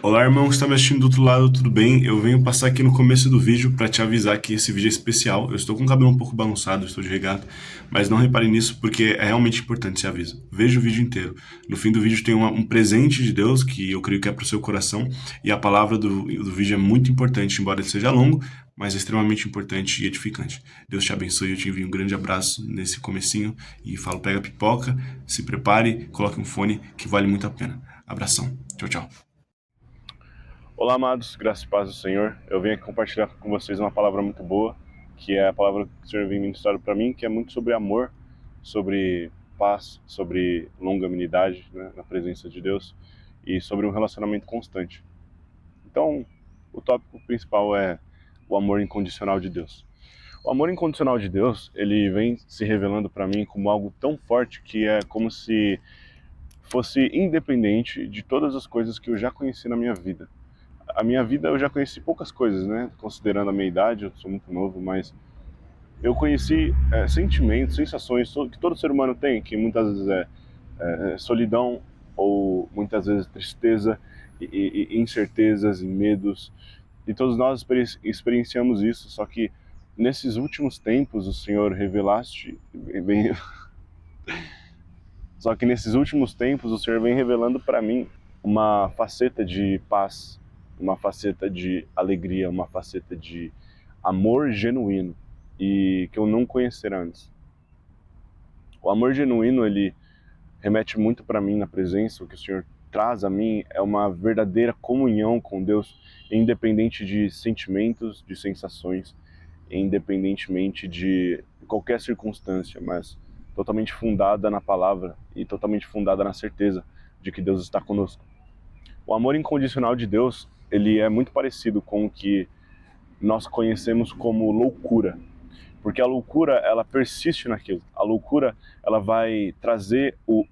Olá, irmão que está me assistindo do outro lado, tudo bem? Eu venho passar aqui no começo do vídeo para te avisar que esse vídeo é especial. Eu estou com o cabelo um pouco bagunçado, estou de regata, mas não repare nisso porque é realmente importante esse aviso. Veja o vídeo inteiro. No fim do vídeo tem um presente de Deus que eu creio que é para o seu coração e a palavra do vídeo é muito importante, embora ele seja longo, mas é extremamente importante e edificante. Deus te abençoe, eu te envio um grande abraço nesse comecinho e falo, pega a pipoca, se prepare, coloque um fone que vale muito a pena. Abração. Tchau, tchau. Olá, amados, graças e paz do Senhor. Eu venho aqui compartilhar com vocês uma palavra muito boa, que é a palavra que o Senhor vem ministrar para mim, que é muito sobre amor, sobre paz, sobre longanimidade, né, na presença de Deus e sobre um relacionamento constante. Então, o tópico principal é o amor incondicional de Deus. O amor incondicional de Deus, ele vem se revelando para mim como algo tão forte que é como se fosse independente de todas as coisas que eu já conheci na minha vida. A minha vida eu já conheci poucas coisas, né? Considerando a minha idade, eu sou muito novo, mas eu conheci sentimentos, sensações que todo ser humano tem, que muitas vezes é solidão ou muitas vezes tristeza e incertezas e medos. E todos nós experienciamos isso, só que nesses últimos tempos o Senhor revelaste, vem, só que nesses últimos tempos o Senhor vem revelando para mim uma faceta de paz, uma faceta de alegria, uma faceta de amor genuíno e que eu não conhecia antes. O amor genuíno, ele remete muito para mim na presença, o que o Senhor traz a mim é uma verdadeira comunhão com Deus, independente de sentimentos, de sensações, independentemente de qualquer circunstância, mas totalmente fundada na palavra e totalmente fundada na certeza de que Deus está conosco. O amor incondicional de Deus, ele é muito parecido com o que nós conhecemos como loucura, porque a loucura, ela persiste naquilo. A loucura, ela vai trazer o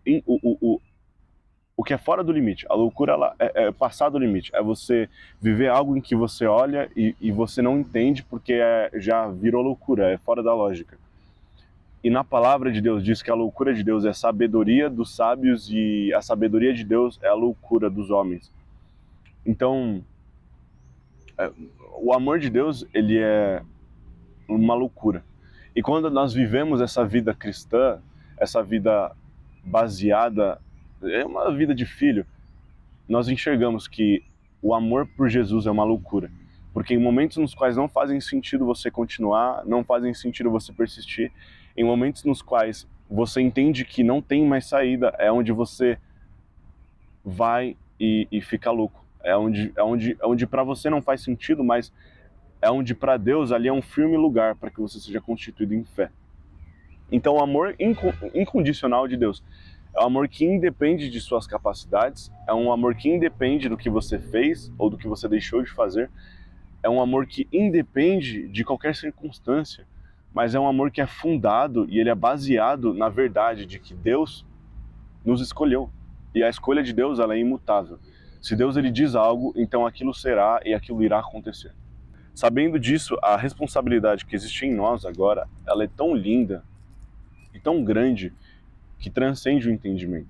que é fora do limite. A loucura, ela é passar do limite. É você viver algo em que você olha e você não entende porque já virou loucura, é fora da lógica. E na palavra de Deus diz que a loucura de Deus é a sabedoria dos sábios e a sabedoria de Deus é a loucura dos homens. Então, o amor de Deus, ele é uma loucura. E quando nós vivemos essa vida cristã, essa vida baseada, é uma vida de filho, nós enxergamos que o amor por Jesus é uma loucura. Porque em momentos nos quais não fazem sentido você continuar, não fazem sentido você persistir, em momentos nos quais você entende que não tem mais saída, é onde você vai e fica louco. É onde para você não faz sentido, mas é onde para Deus ali é um firme lugar para que você seja constituído em fé. Então o amor incondicional de Deus é um amor que independe de suas capacidades, é um amor que independe do que você fez ou do que você deixou de fazer, é um amor que independe de qualquer circunstância, mas é um amor que é fundado e ele é baseado na verdade de que Deus nos escolheu. E a escolha de Deus, ela é imutável. Se Deus ele diz algo, então aquilo será e aquilo irá acontecer. Sabendo disso, a responsabilidade que existe em nós agora, ela é tão linda e tão grande que transcende o entendimento.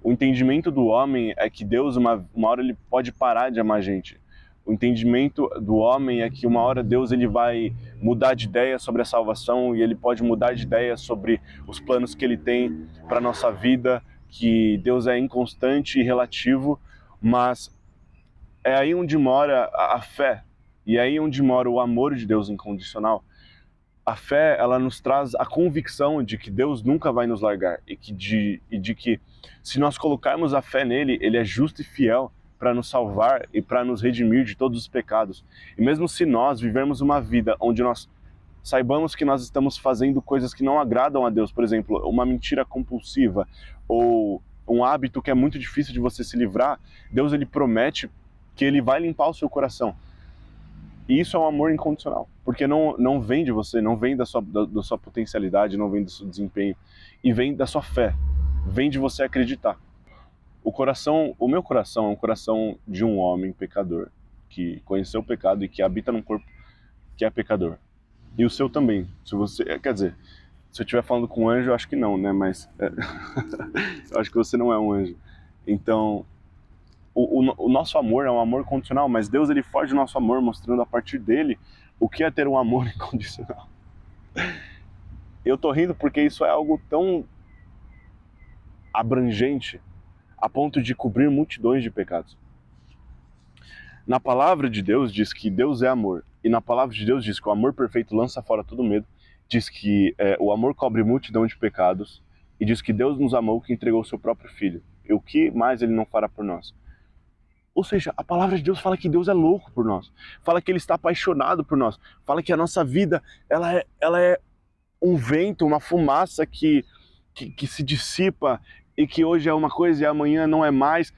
O entendimento do homem é que Deus, uma hora, ele pode parar de amar a gente. O entendimento do homem é que uma hora Deus ele vai mudar de ideia sobre a salvação e ele pode mudar de ideia sobre os planos que ele tem para nossa vida, que Deus é inconstante e relativo, mas é aí onde mora a fé e é aí onde mora o amor de Deus incondicional. A fé, ela nos traz a convicção de que Deus nunca vai nos largar e de que se nós colocarmos a fé nele, ele é justo e fiel para nos salvar e para nos redimir de todos os pecados. E mesmo se nós vivermos uma vida onde nós saibamos que nós estamos fazendo coisas que não agradam a Deus, por exemplo, uma mentira compulsiva ou um hábito que é muito difícil de você se livrar, Deus ele promete que ele vai limpar o seu coração. E isso é um amor incondicional, porque não vem de você, não vem da sua potencialidade, não vem do seu desempenho, e vem da sua fé, vem de você acreditar. O meu coração é um coração de um homem pecador, que conheceu o pecado e que habita num corpo que é pecador. E o seu também, se você, quer dizer, se eu estiver falando com um anjo, eu acho que não, né, mas eu acho que você não é um anjo. Então, o nosso amor é um amor condicional, mas Deus ele foge do nosso amor, mostrando a partir dele o que é ter um amor incondicional. Eu tô rindo porque isso é algo tão abrangente a ponto de cobrir multidões de pecados. Na palavra de Deus diz que Deus é amor, e na palavra de Deus diz que o amor perfeito lança fora todo medo, diz que o amor cobre multidão de pecados, e diz que Deus nos amou que entregou o seu próprio Filho, e o que mais ele não fará por nós? Ou seja, a palavra de Deus fala que Deus é louco por nós, fala que ele está apaixonado por nós, fala que a nossa vida ela é um vento, uma fumaça que se dissipa e que hoje é uma coisa e amanhã não é mais,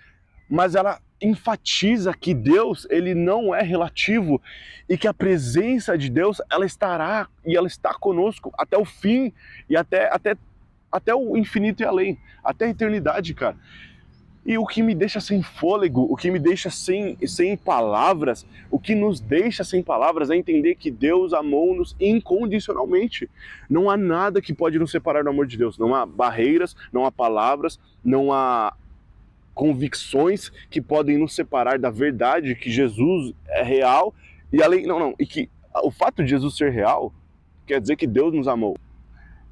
mas ela enfatiza que Deus ele não é relativo e que a presença de Deus ela estará e ela está conosco até o fim e até o infinito e além, até a eternidade, cara. E o que me deixa sem fôlego, o que me deixa sem palavras, o que nos deixa sem palavras é entender que Deus amou-nos incondicionalmente. Não há nada que pode nos separar do amor de Deus. Não há barreiras, não há palavras, não há convicções que podem nos separar da verdade que Jesus é real e além e que o fato de Jesus ser real quer dizer que Deus nos amou.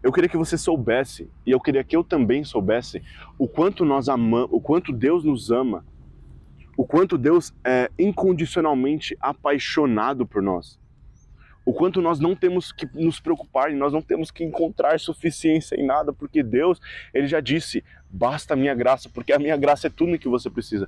Eu queria que você soubesse, e eu queria que eu também soubesse, o quanto nós amamos, o quanto Deus nos ama, o quanto Deus é incondicionalmente apaixonado por nós, o quanto nós não temos que nos preocupar e nós não temos que encontrar suficiência em nada, porque Deus, ele já disse, basta a minha graça, porque a minha graça é tudo o que você precisa.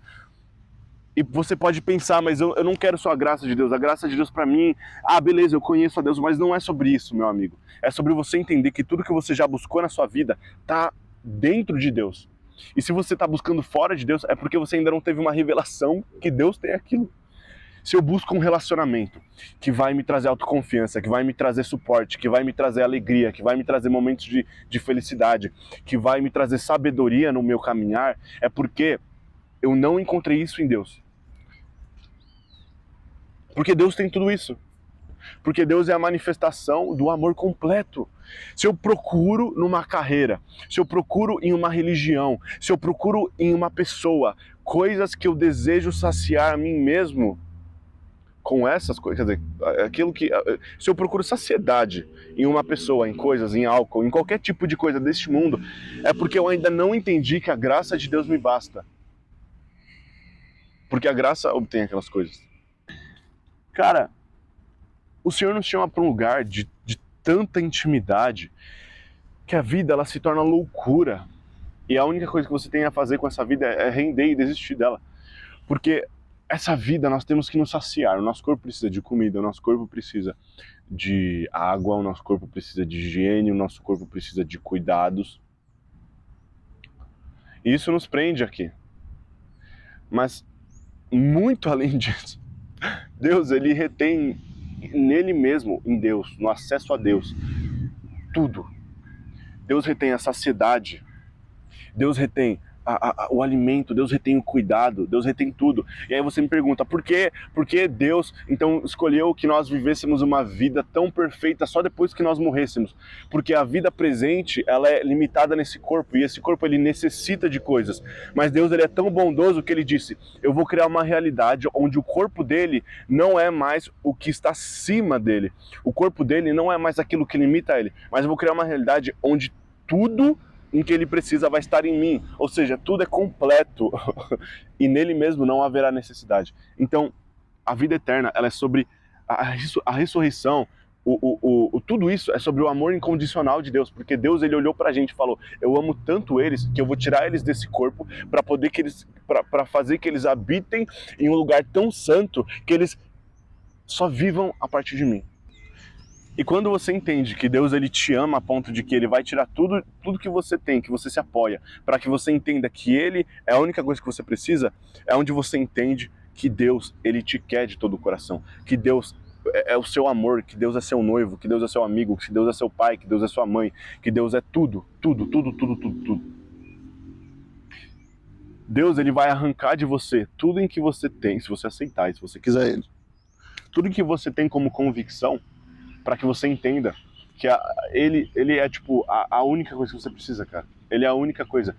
E você pode pensar, mas eu não quero só a graça de Deus. A graça de Deus para mim, beleza, eu conheço a Deus, mas não é sobre isso, meu amigo. É sobre você entender que tudo que você já buscou na sua vida tá dentro de Deus. E se você tá buscando fora de Deus, é porque você ainda não teve uma revelação que Deus tem aquilo. Se eu busco um relacionamento que vai me trazer autoconfiança, que vai me trazer suporte, que vai me trazer alegria, que vai me trazer momentos de felicidade, que vai me trazer sabedoria no meu caminhar, é porque eu não encontrei isso em Deus. Porque Deus tem tudo isso. Porque Deus é a manifestação do amor completo. Se eu procuro numa carreira, se eu procuro em uma religião, se eu procuro em uma pessoa, coisas que eu desejo saciar a mim mesmo com essas coisas, quer dizer, aquilo que... Se eu procuro saciedade em uma pessoa, em coisas, em álcool, em qualquer tipo de coisa deste mundo, é porque eu ainda não entendi que a graça de Deus me basta. Porque a graça obtém aquelas coisas. Cara, o Senhor nos chama para um lugar de tanta intimidade que a vida ela se torna loucura. E a única coisa que você tem a fazer com essa vida é render e desistir dela. Porque essa vida nós temos que nos saciar. O nosso corpo precisa de comida, o nosso corpo precisa de água, o nosso corpo precisa de higiene, o nosso corpo precisa de cuidados. E isso nos prende aqui. Mas, muito além disso, Deus, ele retém nele mesmo, em Deus, no acesso a Deus, tudo. Deus retém a saciedade, Deus retém o alimento, Deus retém o cuidado, Deus retém tudo. E aí você me pergunta, por quê? Porque Deus, então, escolheu que nós vivêssemos uma vida tão perfeita só depois que nós morrêssemos? Porque a vida presente, ela é limitada nesse corpo, e esse corpo, ele necessita de coisas. Mas Deus, ele é tão bondoso que ele disse, eu vou criar uma realidade onde o corpo dele não é mais o que está acima dele. O corpo dele não é mais aquilo que limita ele, mas eu vou criar uma realidade onde tudo em que ele precisa vai estar em mim, ou seja, tudo é completo e nele mesmo não haverá necessidade. Então, a vida eterna, ela é sobre a ressurreição, tudo isso é sobre o amor incondicional de Deus, porque Deus, ele olhou pra gente e falou, eu amo tanto eles que eu vou tirar eles desse corpo para poder para fazer que eles habitem em um lugar tão santo que eles só vivam a partir de mim. E quando você entende que Deus, ele te ama a ponto de que ele vai tirar tudo que você tem, que você se apoia, para que você entenda que ele é a única coisa que você precisa, é onde você entende que Deus, ele te quer de todo o coração, que Deus é o seu amor, que Deus é seu noivo, que Deus é seu amigo, que Deus é seu pai, que Deus é sua mãe, que Deus é tudo, tudo, tudo, tudo, tudo, tudo. Deus, ele vai arrancar de você tudo em que você tem, se você aceitar, se você quiser ele. Tudo em que você tem como convicção, para que você entenda que ele é tipo a única coisa que você precisa, cara. Ele é a única coisa.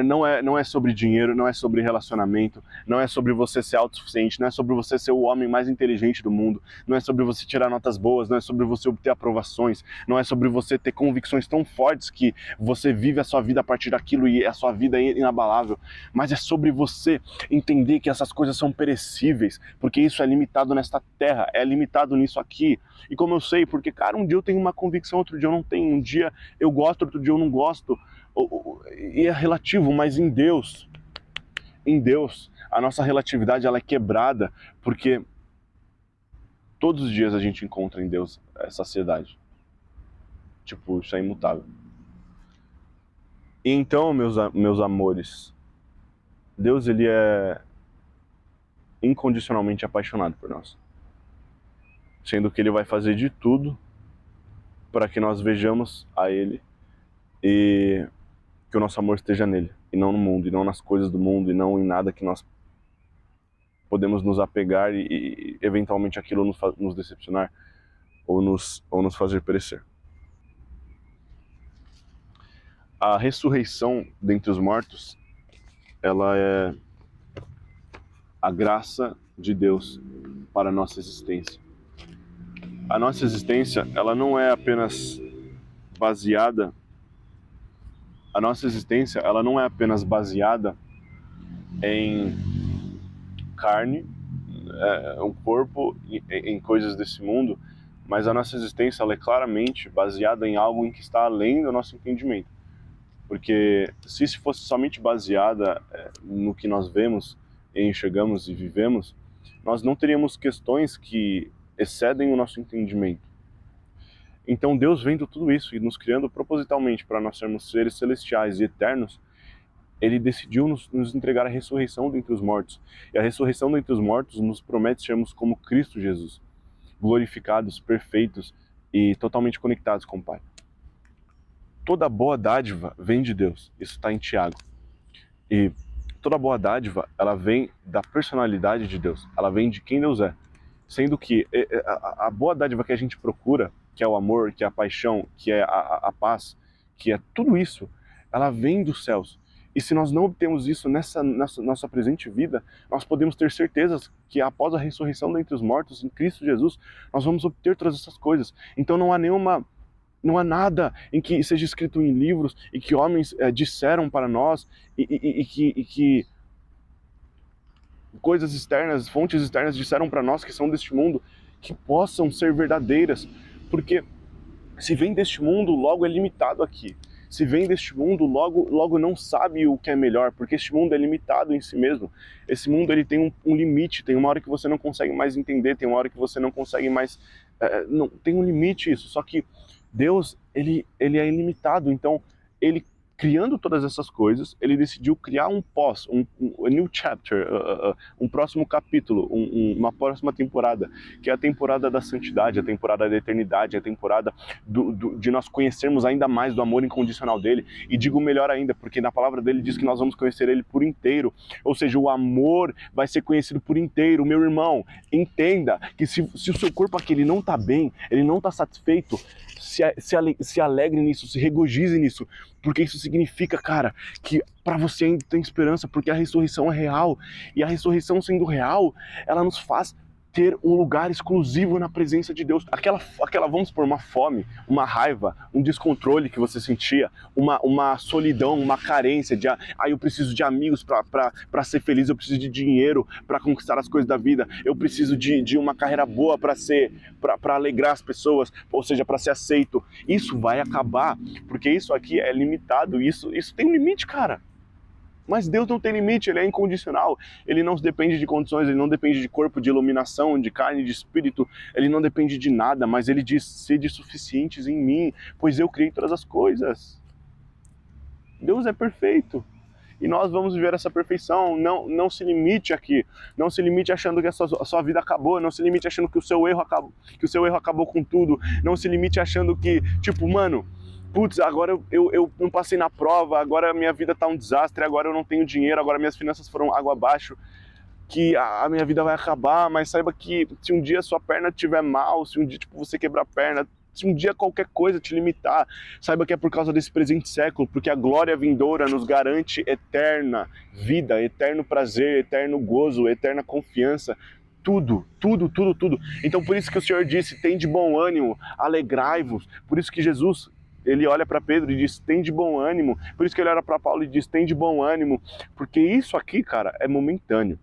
Não é sobre dinheiro, não é sobre relacionamento, não é sobre você ser autossuficiente, não é sobre você ser o homem mais inteligente do mundo, não é sobre você tirar notas boas, não é sobre você obter aprovações, não é sobre você ter convicções tão fortes que você vive a sua vida a partir daquilo e a sua vida é inabalável, mas é sobre você entender que essas coisas são perecíveis, porque isso é limitado nesta terra, é limitado nisso aqui. E como eu sei, porque, cara, um dia eu tenho uma convicção, outro dia eu não tenho, um dia eu gosto, outro dia eu não gosto, e é relativo, mas em Deus, a nossa relatividade ela é quebrada, porque todos os dias a gente encontra em Deus essa saciedade. Tipo, isso é imutável. E então, meus amores, Deus ele é incondicionalmente apaixonado por nós, sendo que ele vai fazer de tudo para que nós vejamos a ele e que o nosso amor esteja nele, e não no mundo, e não nas coisas do mundo, e não em nada que nós podemos nos apegar e eventualmente aquilo nos decepcionar ou nos fazer perecer. A ressurreição dentre os mortos, ela é a graça de Deus para a nossa existência. A nossa existência, ela não é apenas baseada em carne, um corpo, em coisas desse mundo, mas a nossa existência ela é claramente baseada em algo em que está além do nosso entendimento. Porque se fosse somente baseada no que nós vemos, enxergamos e vivemos, nós não teríamos questões que excedem o nosso entendimento. Então Deus vendo tudo isso e nos criando propositalmente para nós sermos seres celestiais e eternos, ele decidiu nos entregar a ressurreição dentre os mortos. E a ressurreição dentre os mortos nos promete sermos como Cristo Jesus, glorificados, perfeitos e totalmente conectados com o Pai. Toda boa dádiva vem de Deus, isso está em Tiago. E toda boa dádiva, ela vem da personalidade de Deus, ela vem de quem Deus é. Sendo que a boa dádiva que a gente procura, que é o amor, que é a paixão, que é a paz, que é tudo isso, ela vem dos céus. E se nós não obtemos isso nessa nossa presente vida, nós podemos ter certeza que após a ressurreição dentre os mortos, em Cristo Jesus, nós vamos obter todas essas coisas. Então não há nada em que seja escrito em livros e que homens disseram para nós e que coisas externas, fontes externas disseram para nós que são deste mundo, que possam ser verdadeiras, porque se vem deste mundo, logo é limitado aqui. Se vem deste mundo, logo não sabe o que é melhor, porque este mundo é limitado em si mesmo. Esse mundo ele tem um limite, tem uma hora que você não consegue mais entender, tem uma hora que você não consegue mais... não, tem um limite isso, só que Deus, ele é ilimitado, então ele criando todas essas coisas, ele decidiu criar um new chapter, um próximo capítulo, uma próxima temporada, que é a temporada da santidade, a temporada da eternidade, a temporada de nós conhecermos ainda mais do amor incondicional dele. E digo melhor ainda, porque na palavra dele diz que nós vamos conhecer ele por inteiro, ou seja, o amor vai ser conhecido por inteiro. Meu irmão, entenda que se o seu corpo aqui ele não está bem, ele não está satisfeito, se alegre nisso, se regozije nisso, porque isso significa, cara, que para você ainda tem esperança, porque a ressurreição é real, e a ressurreição sendo real, ela nos faz ter um lugar exclusivo na presença de Deus. Aquela vamos supor, uma fome, uma raiva, um descontrole que você sentia, uma solidão, uma carência de eu preciso de amigos para ser feliz, eu preciso de dinheiro para conquistar as coisas da vida, eu preciso de uma carreira boa para alegrar as pessoas, ou seja, para ser aceito. Isso vai acabar, porque isso aqui é limitado, isso tem um limite, cara. Mas Deus não tem limite, ele é incondicional, ele não depende de condições, ele não depende de corpo, de iluminação, de carne, de espírito, ele não depende de nada, mas ele diz, sede suficientes em mim, pois eu criei todas as coisas. Deus é perfeito, e nós vamos viver essa perfeição. Não se limite aqui, não se limite achando que a sua vida acabou, não se limite achando que o seu erro acabou com tudo, não se limite achando que, tipo, mano, putz, agora eu não passei na prova, agora minha vida tá um desastre, agora eu não tenho dinheiro, agora minhas finanças foram água abaixo, que a minha vida vai acabar. Mas saiba que se um dia sua perna estiver mal, se um dia você quebrar a perna, Se um dia qualquer coisa te limitar, saiba que é por causa desse presente século, porque a glória vindoura nos garante eterna vida, eterno prazer, eterno gozo, eterna confiança. Tudo, tudo, tudo, tudo. Então por isso que o Senhor disse, tem de bom ânimo, alegrai-vos. Por isso que Jesus, ele olha para Pedro e diz, tem de bom ânimo. Por isso que ele olha para Paulo e diz, tem de bom ânimo. Porque isso aqui, cara, é momentâneo.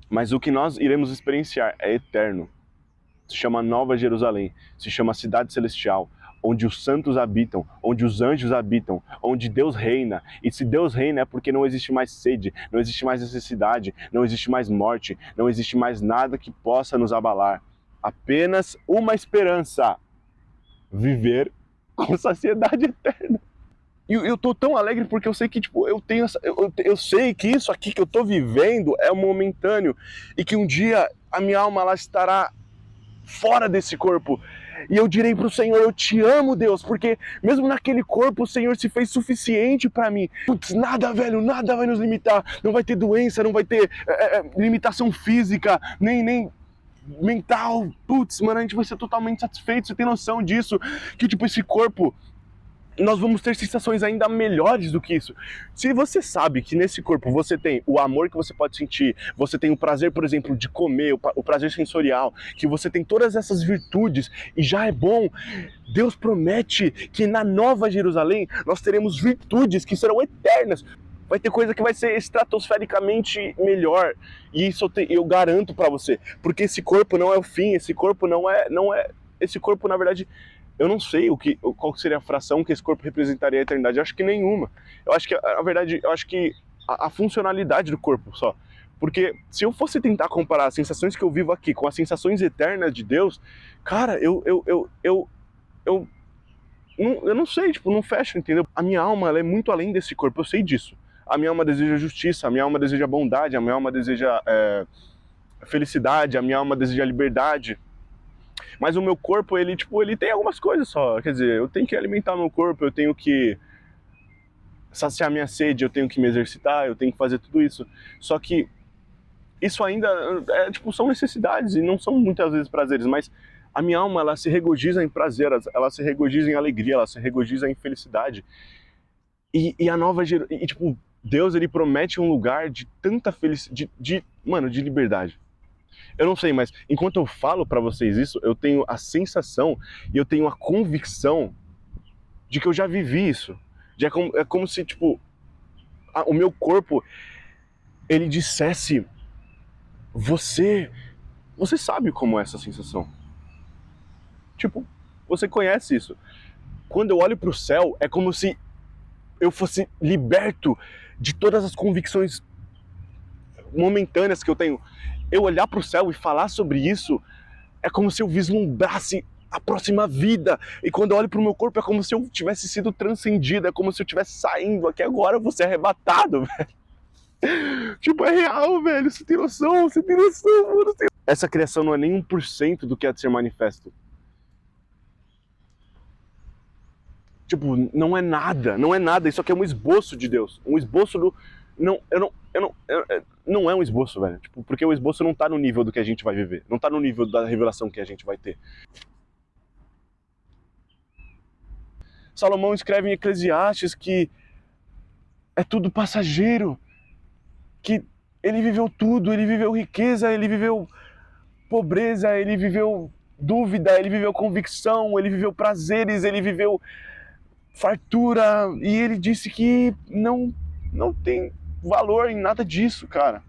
Mas o que nós iremos experienciar é eterno. Se chama Nova Jerusalém, se chama Cidade Celestial, onde os santos habitam, onde os anjos habitam, onde Deus reina. E se Deus reina é porque não existe mais sede, não existe mais necessidade, não existe mais morte, não existe mais nada que possa nos abalar. Apenas uma esperança: viver com saciedade eterna. E eu tô tão alegre porque eu sei que, tipo, eu sei que isso aqui que eu tô vivendo é momentâneo e que um dia a minha alma ela estará fora desse corpo. E eu direi pro Senhor, eu te amo, Deus, porque mesmo naquele corpo o Senhor se fez suficiente pra mim. Putz, nada, velho, nada vai nos limitar. Não vai ter doença, não vai ter limitação física, nem mental. Putz, mano, a gente vai ser totalmente satisfeito. Você tem noção disso? Que, tipo, esse corpo, nós vamos ter sensações ainda melhores do que isso. Se você sabe que nesse corpo você tem o amor que você pode sentir, você tem o prazer, por exemplo, de comer, o prazer sensorial, que você tem todas essas virtudes e já é bom, Deus promete que na Nova Jerusalém nós teremos virtudes que serão eternas. Vai ter coisa que vai ser estratosfericamente melhor. E isso eu garanto pra você. Porque esse corpo não é o fim, esse corpo não é... Esse corpo, na verdade... Eu não sei qual seria a fração que esse corpo representaria a eternidade. Eu acho que nenhuma. Eu acho que, na verdade, a funcionalidade do corpo só. Porque se eu fosse tentar comparar as sensações que eu vivo aqui com as sensações eternas de Deus, cara, eu não sei, tipo, não fecha, entendeu? A minha alma, ela é muito além desse corpo, eu sei disso. A minha alma deseja justiça, a minha alma deseja bondade, a minha alma deseja felicidade, a minha alma deseja liberdade. Mas o meu corpo, ele tem algumas coisas só. Quer dizer, eu tenho que alimentar o meu corpo, eu tenho que saciar minha sede, eu tenho que me exercitar, eu tenho que fazer tudo isso. Só que isso ainda são necessidades e não são muitas vezes prazeres, mas a minha alma, ela se regozija em prazer, ela se regozija em alegria, ela se regozija em felicidade. E a nova geração, Deus, ele promete um lugar de tanta felicidade, de liberdade. Eu não sei, mas enquanto eu falo pra vocês isso, eu tenho a sensação e eu tenho a convicção de que eu já vivi isso. É como se, tipo, o meu corpo, ele dissesse, você sabe como é essa sensação. Tipo, você conhece isso. Quando eu olho pro céu, é como se eu fosse liberto de todas as convicções momentâneas que eu tenho. Eu olhar para o céu e falar sobre isso é como se eu vislumbrasse a próxima vida. E quando eu olho para o meu corpo é como se eu tivesse sido transcendido, é como se eu estivesse saindo aqui agora, eu vou ser arrebatado, velho. Tipo, é real, velho. Você tem noção, mano. Essa criação não é nem 1% do que há de ser manifesto. Tipo, não é nada. Isso aqui é um esboço de Deus. Um esboço do... Não é um esboço, velho. Tipo, porque o esboço não tá no nível do que a gente vai viver. Não tá no nível da revelação que a gente vai ter. Salomão escreve em Eclesiastes que é tudo passageiro. Que ele viveu tudo. Ele viveu riqueza, ele viveu pobreza, ele viveu dúvida, ele viveu convicção, ele viveu prazeres, ele viveu fartura. E ele disse que não tem valor em nada disso, cara.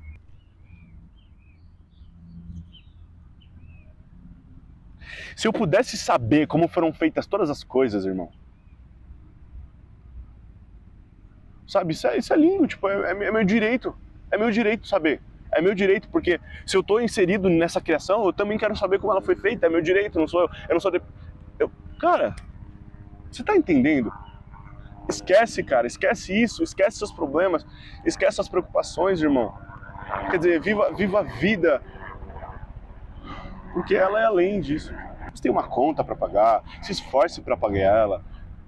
Se eu pudesse saber como foram feitas todas as coisas, irmão. Sabe, isso é lindo, tipo, é meu direito. É meu direito saber. É meu direito, porque se eu tô inserido nessa criação, eu também quero saber como ela foi feita. É meu direito, não sou eu. Eu não sou... Cara, você tá entendendo? Esquece, cara, esquece isso, esquece seus problemas, esquece suas preocupações, irmão. Quer dizer, viva a vida, porque ela é além disso. Você tem uma conta para pagar, se esforce para pagar ela,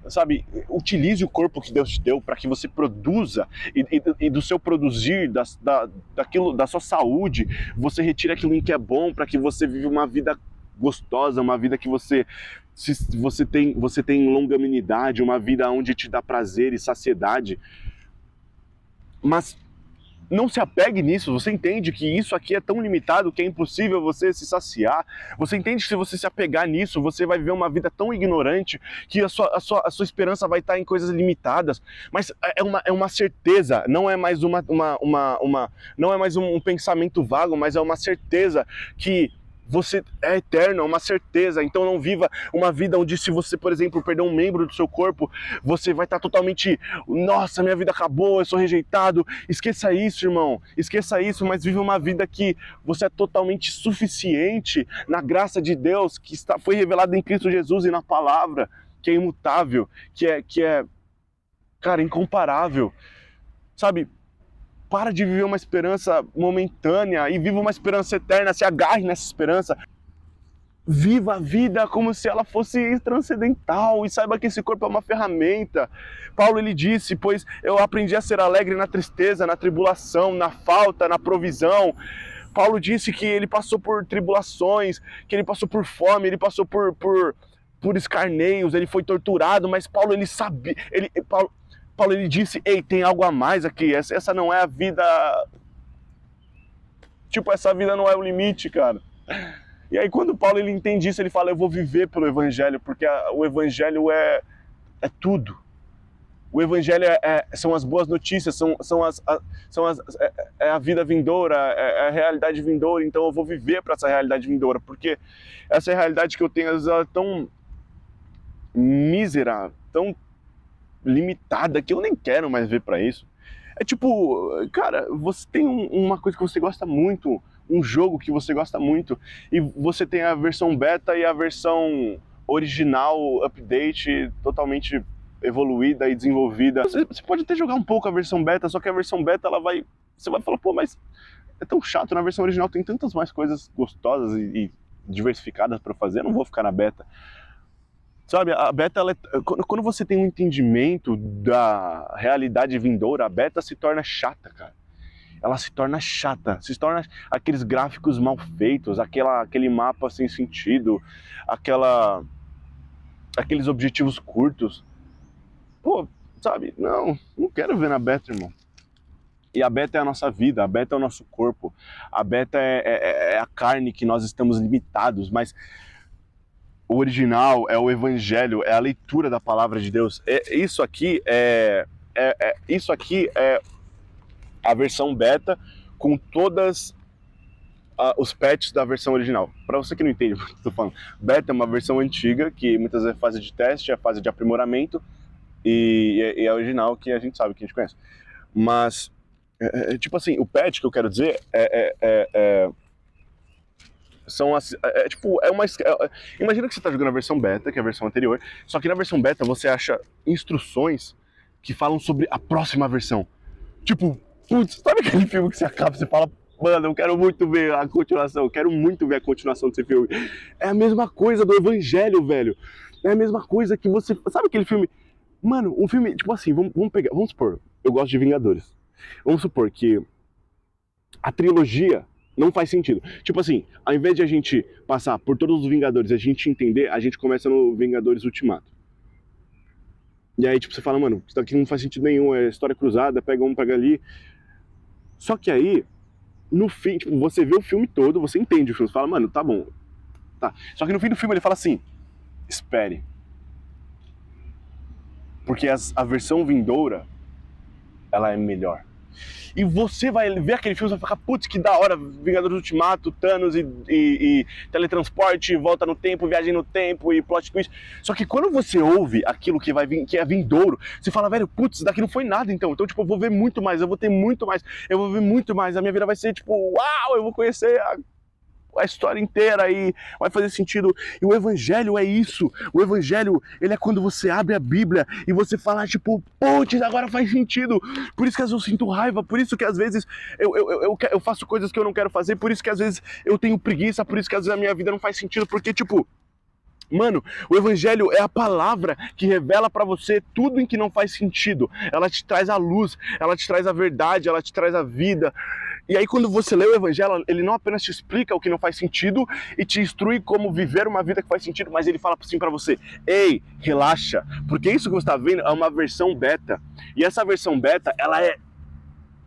sabe? Utilize o corpo que Deus te deu para que você produza e do seu produzir, da sua saúde, você retire aquilo que é bom para que você viva uma vida gostosa, uma vida que você se você tem longanimidade, uma vida onde te dá prazer e saciedade, mas não se apegue nisso. Você entende que isso aqui é tão limitado que é impossível você se saciar. Você entende que se você se apegar nisso, você vai viver uma vida tão ignorante que a sua esperança vai estar em coisas limitadas. Mas é uma certeza, não é mais não é mais um pensamento vago, mas é uma certeza que você é eterno, é uma certeza. Então não viva uma vida onde, se você, por exemplo, perder um membro do seu corpo, você vai estar totalmente, nossa, minha vida acabou, eu sou rejeitado. Esqueça isso, irmão, esqueça isso, mas viva uma vida que você é totalmente suficiente na graça de Deus, que foi revelada em Cristo Jesus e na palavra, que é imutável, que é, cara, incomparável, sabe? Para de viver uma esperança momentânea e viva uma esperança eterna. Se agarre nessa esperança. Viva a vida como se ela fosse transcendental e saiba que esse corpo é uma ferramenta. Paulo, ele disse: pois eu aprendi a ser alegre na tristeza, na tribulação, na falta, na provisão. Paulo disse que ele passou por tribulações, que ele passou por fome, ele passou por escarneios, ele foi torturado, mas Paulo, ele sabia, Paulo, ele disse: ei, tem algo a mais aqui, essa não é a vida, tipo, essa vida não é o limite, cara. E aí quando Paulo, ele entende isso, ele fala: eu vou viver pelo Evangelho, porque o Evangelho é tudo. O Evangelho são as boas notícias, é a vida vindoura, é a realidade vindoura. Então eu vou viver para essa realidade vindoura, porque essa realidade que eu tenho, às vezes, ela é tão mísera, tão limitada, que eu nem quero mais ver para isso. É tipo, cara, você tem uma coisa que você gosta muito, um jogo que você gosta muito, e você tem a versão beta e a versão original, update, totalmente evoluída e desenvolvida. Você pode até jogar um pouco a versão beta, só que a versão beta, você vai falar: pô, mas é tão chato, na versão original tem tantas mais coisas gostosas e diversificadas para fazer, eu não vou ficar na beta. Sabe, a beta, quando você tem um entendimento da realidade vindoura, a beta se torna chata, cara. Ela se torna chata, se torna aqueles gráficos mal feitos, aquele mapa sem sentido, aqueles objetivos curtos. Pô, sabe, não quero ver na beta, irmão. E a beta é a nossa vida, a beta é o nosso corpo, a beta é a carne que nós estamos limitados, mas o original é o Evangelho, é a leitura da palavra de Deus. Isso aqui é a versão beta com todas os patches da versão original. Para você que não entende o que eu estou falando, beta é uma versão antiga que muitas vezes é fase de teste, é fase de aprimoramento, e é a original que a gente sabe, que a gente conhece. Mas, tipo assim, o patch que eu quero dizer imagina que você está jogando a versão beta, que é a versão anterior, só que na versão beta você acha instruções que falam sobre a próxima versão. Tipo, putz, sabe aquele filme que você acaba e você fala: mano, eu quero muito ver a continuação, eu quero muito ver a continuação desse filme. É a mesma coisa do Evangelho, velho. É a mesma coisa que você... Sabe aquele filme? Mano, um filme, tipo assim, vamos supor, eu gosto de Vingadores. Vamos supor que a trilogia não faz sentido. Tipo assim, ao invés de a gente passar por todos os Vingadores e a gente entender, a gente começa no Vingadores Ultimato. E aí, tipo, você fala: mano, isso daqui não faz sentido nenhum, é história cruzada, pega um, pega ali. Só que aí, no fim, tipo, você vê o filme todo, você entende o filme, você fala: mano, tá bom. Tá. Só que no fim do filme ele fala assim: espere. Porque a versão vindoura, ela é melhor. E você vai ver aquele filme e vai ficar: putz, que da hora, Vingadores Ultimato, Thanos e teletransporte, volta no tempo, viagem no tempo e plot twist. Só que quando você ouve aquilo que vai vir, que é vindouro, você fala: velho, putz, isso daqui não foi nada então. Então, tipo, eu vou ver muito mais, eu vou ter muito mais, eu vou ver muito mais. A minha vida vai ser tipo, uau, eu vou conhecer a história inteira e vai fazer sentido. E o Evangelho é isso. O Evangelho, ele é quando você abre a Bíblia e você fala, tipo, putz, agora faz sentido. Por isso que às vezes eu sinto raiva, por isso que às vezes eu faço coisas que eu não quero fazer, por isso que às vezes eu tenho preguiça, por isso que às vezes a minha vida não faz sentido, porque, tipo, mano, o Evangelho é a palavra que revela pra você tudo em que não faz sentido. Ela te traz a luz, ela te traz a verdade, ela te traz a vida. E aí quando você lê o evangelho, ele não apenas te explica o que não faz sentido e te instrui como viver uma vida que faz sentido, mas ele fala assim pra você: ei, relaxa, porque isso que você tá vendo é uma versão beta. E essa versão beta, ela é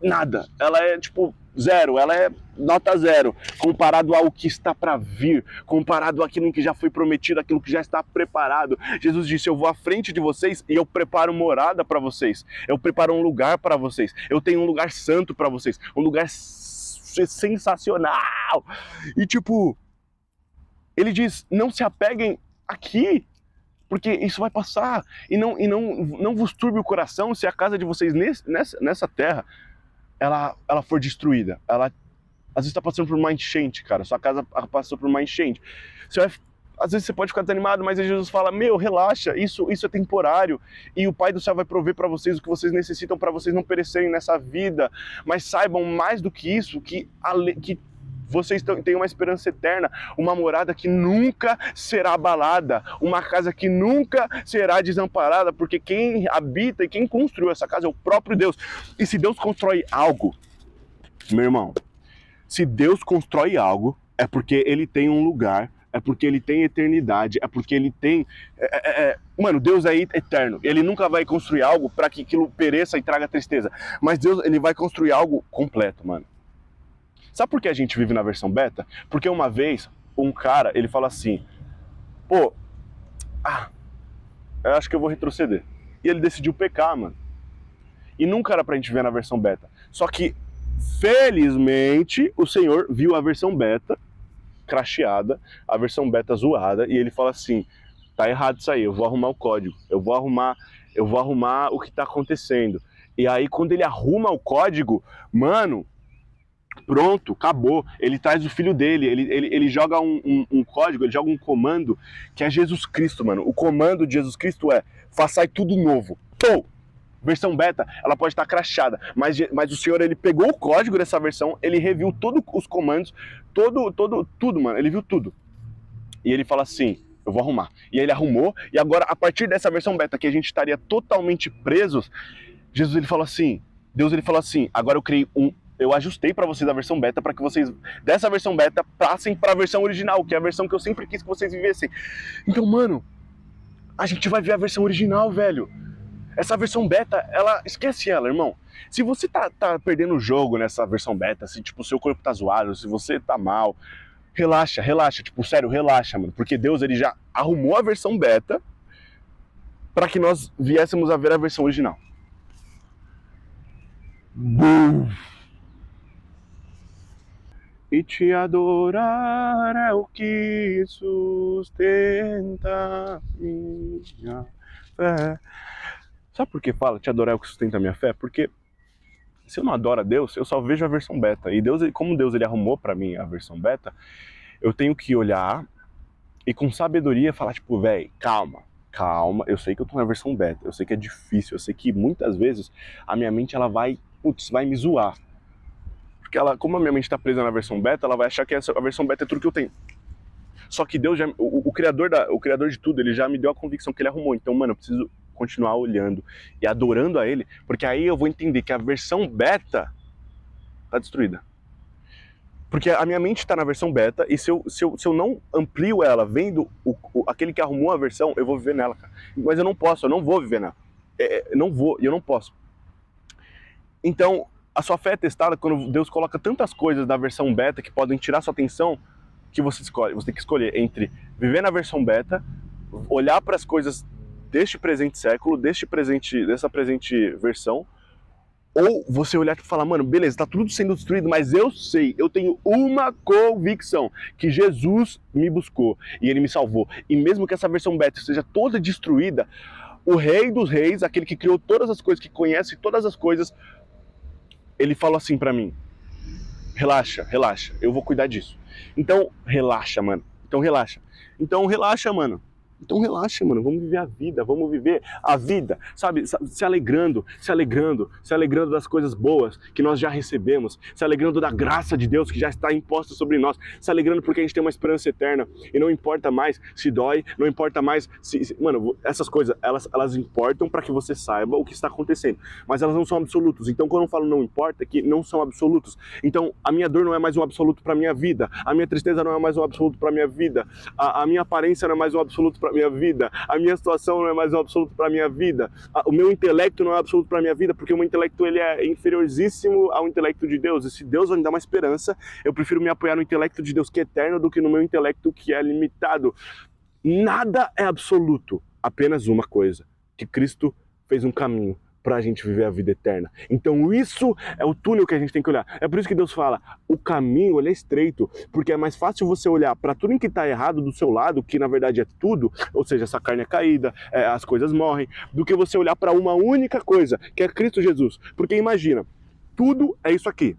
nada, ela é tipo zero, ela é nota zero, comparado ao que está para vir, comparado àquilo que já foi prometido, aquilo que já está preparado. Jesus disse: eu vou à frente de vocês e eu preparo morada para vocês, eu preparo um lugar para vocês, eu tenho um lugar santo para vocês, um lugar sensacional. E tipo, ele diz: não se apeguem aqui, porque isso vai passar, e não vos turbe o coração se a casa de vocês nessa terra ela for destruída. Ela às vezes está passando por uma enchente, cara. Sua casa passou por uma enchente. Às vezes você pode ficar desanimado, mas aí Jesus fala: meu, relaxa, isso é temporário. E o Pai do Céu vai prover para vocês o que vocês necessitam para vocês não perecerem nessa vida. Mas saibam mais do que isso, que vocês têm uma esperança eterna, uma morada que nunca será abalada, uma casa que nunca será desamparada, porque quem habita e quem construiu essa casa é o próprio Deus. E se Deus constrói algo, meu irmão, se Deus constrói algo, é porque ele tem um lugar, é porque ele tem eternidade, é porque ele tem... Mano, Deus é eterno. Ele nunca vai construir algo para que aquilo pereça e traga tristeza. Mas Deus, ele vai construir algo completo, mano. Sabe por que a gente vive na versão beta? Porque uma vez, um cara, ele fala assim: pô, eu acho que eu vou retroceder. E ele decidiu pecar, mano. E nunca era pra gente ver na versão beta. Só que, felizmente, o Senhor viu a versão beta crasheada, a versão beta zoada, e ele fala assim: tá errado isso aí, eu vou arrumar o código, eu vou arrumar o que tá acontecendo. E aí, quando ele arruma o código, mano, pronto, acabou. Ele traz o filho dele, ele joga um código, ele joga um comando que é Jesus Cristo, mano. O comando de Jesus Cristo é: façai tudo novo. Pô! Versão beta, ela pode estar crashada, mas o Senhor, ele pegou o código dessa versão, ele reviu todos os comandos, tudo, mano, ele viu tudo. E ele fala assim: eu vou arrumar. E aí ele arrumou, e agora, a partir dessa versão beta, que a gente estaria totalmente presos, Jesus, ele fala assim, Deus, ele fala assim: agora eu ajustei para vocês a versão beta, para que vocês, dessa versão beta, passem para a versão original, que é a versão que eu sempre quis que vocês vivessem. Então, mano, a gente vai ver a versão original, velho. Essa versão beta, esquece ela, irmão. Se você tá perdendo o jogo nessa versão beta, se tipo, o seu corpo tá zoado, se você tá mal, relaxa, tipo, sério, relaxa, mano. Porque Deus, ele já arrumou a versão beta para que nós viéssemos a ver a versão original. Bum! E te adorar é o que sustenta minha fé. Sabe por que fala te adorar é o que sustenta a minha fé? Porque se eu não adoro a Deus, eu só vejo a versão beta. E Deus, como Deus, ele arrumou pra mim a versão beta, eu tenho que olhar e com sabedoria falar, tipo, véi, calma, eu sei que eu tô na versão beta, eu sei que é difícil, eu sei que muitas vezes a minha mente, ela vai me zoar. Porque como a minha mente tá presa na versão beta, ela vai achar que a versão beta é tudo que eu tenho. Só que Deus, o criador de tudo, ele já me deu a convicção que ele arrumou. Então, mano, eu preciso continuar olhando e adorando a ele, porque aí eu vou entender que a versão beta tá destruída. Porque a minha mente está na versão beta, e se eu não amplio ela, vendo aquele que arrumou a versão, eu vou viver nela, cara. Mas eu não vou viver nela. Eu não posso. Então, a sua fé é testada quando Deus coloca tantas coisas da versão beta que podem tirar sua atenção, que você tem que escolher entre viver na versão beta, olhar para as coisas deste presente século, dessa presente versão, ou você olhar e falar: mano, beleza, tá tudo sendo destruído, mas eu tenho uma convicção, que Jesus me buscou e ele me salvou. E mesmo que essa versão beta seja toda destruída, o Rei dos Reis, aquele que criou todas as coisas, que conhece todas as coisas, ele falou assim pra mim: relaxa, eu vou cuidar disso. Então relaxa, mano. Então relaxa, mano. Então relaxa, mano, vamos viver a vida, sabe, se alegrando, das coisas boas que nós já recebemos, se alegrando da graça de Deus que já está imposta sobre nós, se alegrando porque a gente tem uma esperança eterna e não importa mais se dói, não importa mais mano, essas coisas, elas importam para que você saiba o que está acontecendo, mas elas não são absolutos. Então quando eu falo não importa, é que não são absolutos. Então a minha dor não é mais um absoluto para minha vida, a minha tristeza não é mais um absoluto para minha vida, a minha aparência não é mais um absoluto para minha vida, a minha situação não é mais um absoluto para minha vida, o meu intelecto não é absoluto para minha vida, porque o meu intelecto ele é inferioríssimo ao intelecto de Deus. E se Deus vai me dar uma esperança, eu prefiro me apoiar no intelecto de Deus que é eterno do que no meu intelecto que é limitado. Nada é absoluto, apenas uma coisa, que Cristo fez um caminho para a gente viver a vida eterna. Então isso é o túnel que a gente tem que olhar. É por isso que Deus fala, o caminho ele é estreito, porque é mais fácil você olhar para tudo que está errado do seu lado, que na verdade é tudo, ou seja, essa carne é caída, as coisas morrem, do que você olhar para uma única coisa, que é Cristo Jesus. Porque imagina, tudo é isso aqui.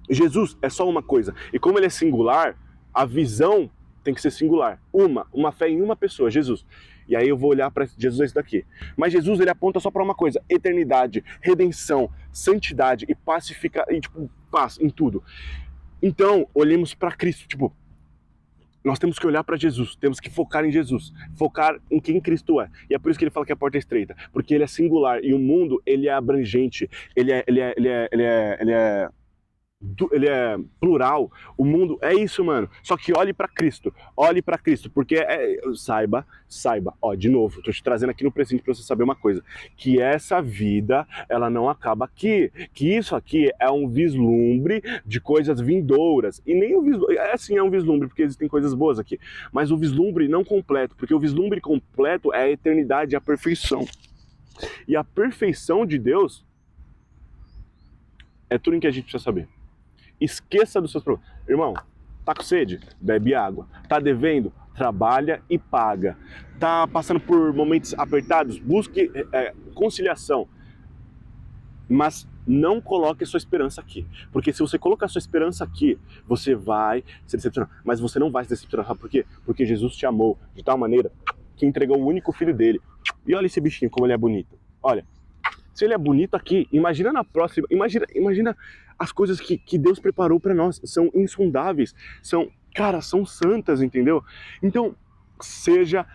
Jesus é só uma coisa. E como ele é singular, a visão tem que ser singular. Uma fé em uma pessoa, Jesus. E aí eu vou olhar para Jesus é isso daqui. Mas Jesus ele aponta só para uma coisa: eternidade, redenção, santidade e paz em tudo. Então, olhemos para Cristo, nós temos que olhar para Jesus, temos que focar em Jesus, focar em quem Cristo é. E é por isso que ele fala que a porta é estreita, porque ele é singular e o mundo ele é abrangente, ele é plural, o mundo é isso, mano. Só que olhe para Cristo, porque saiba, ó, de novo, tô te trazendo aqui no presente para você saber uma coisa, que essa vida, ela não acaba aqui, que isso aqui é um vislumbre de coisas vindouras, e nem o vislumbre, é um vislumbre, porque existem coisas boas aqui, mas o vislumbre não completo, porque o vislumbre completo é a eternidade, a perfeição, e a perfeição de Deus é tudo em que a gente precisa saber. Esqueça dos seus problemas. Irmão, tá com sede? Bebe água. Tá devendo? Trabalha e paga. Tá passando por momentos apertados? Busque conciliação. Mas não coloque a sua esperança aqui. Porque se você colocar a sua esperança aqui, você vai se decepcionar. Mas você não vai se decepcionar. Sabe por quê? Porque Jesus te amou de tal maneira que entregou o único filho dele. E olha esse bichinho, como ele é bonito. Olha, se ele é bonito aqui, imagina na próxima. Imagina as coisas que Deus preparou para nós. São insondáveis. São santas, entendeu? Então, seja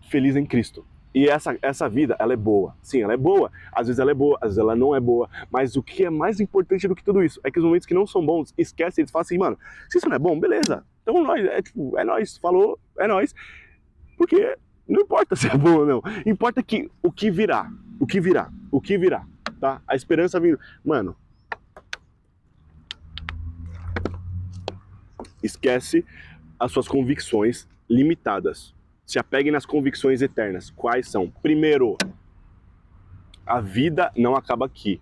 feliz em Cristo. E essa vida, ela é boa. Sim, ela é boa. Às vezes ela é boa, às vezes ela não é boa. Mas o que é mais importante do que tudo isso é que os momentos que não são bons, esquece, eles falam assim, mano, se isso não é bom, beleza. Então nós, é nós, falou, é nós. Porque não importa se é bom ou não. Importa que o que virá, tá? A esperança vindo. Mano, esquece as suas convicções limitadas. Se apegue nas convicções eternas. Quais são? Primeiro, a vida não acaba aqui.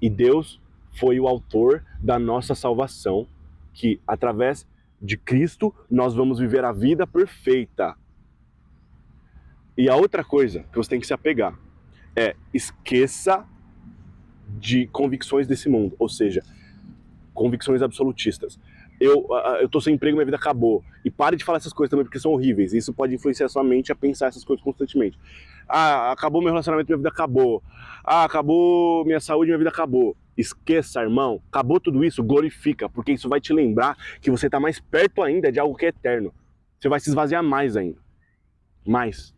E Deus foi o autor da nossa salvação, que através de Cristo nós vamos viver a vida perfeita. E a outra coisa que você tem que se apegar é esqueça de convicções desse mundo, ou seja, convicções absolutistas. Eu tô sem emprego, minha vida acabou. E pare de falar essas coisas também, porque são horríveis. Isso pode influenciar sua mente a pensar essas coisas constantemente. Ah, acabou meu relacionamento, minha vida acabou. Ah, acabou minha saúde, minha vida acabou. Esqueça, irmão. Acabou tudo isso, glorifica, porque isso vai te lembrar que você tá mais perto ainda de algo que é eterno. Você vai se esvaziar mais ainda. Mais.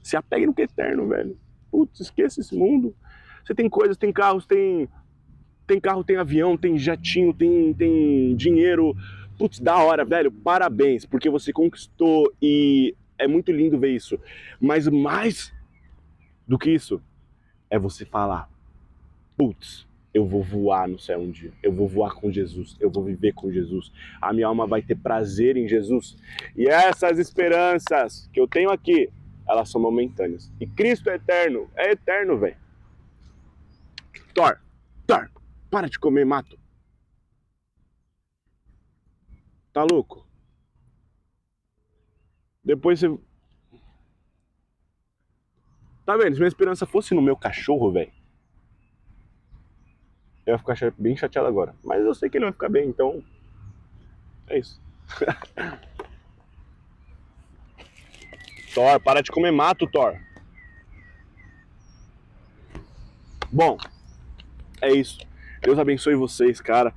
Se apegue no que é eterno, velho. Putz, esqueça esse mundo. Você tem coisas, tem carros, tem carro, tem avião, tem jatinho, tem dinheiro. Putz, da hora, velho. Parabéns, porque você conquistou e é muito lindo ver isso. Mas mais do que isso, é você falar, putz, eu vou voar no céu um dia. Eu vou voar com Jesus. Eu vou viver com Jesus. A minha alma vai ter prazer em Jesus. E essas esperanças que eu tenho aqui, elas são momentâneas. E Cristo é eterno, velho. Thor, para de comer mato. Tá louco? Depois você... Tá vendo? Se minha esperança fosse no meu cachorro, velho, eu ia ficar bem chateado agora. Mas eu sei que ele vai ficar bem, então... É isso. Thor, para de comer mato, Thor. Bom, é isso. Deus abençoe vocês, cara.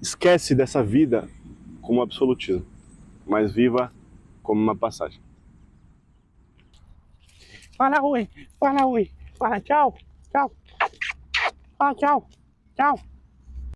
Esquece dessa vida como absolutismo, mas viva como uma passagem. Fala oi, fala oi, fala tchau, tchau, fala tchau, tchau.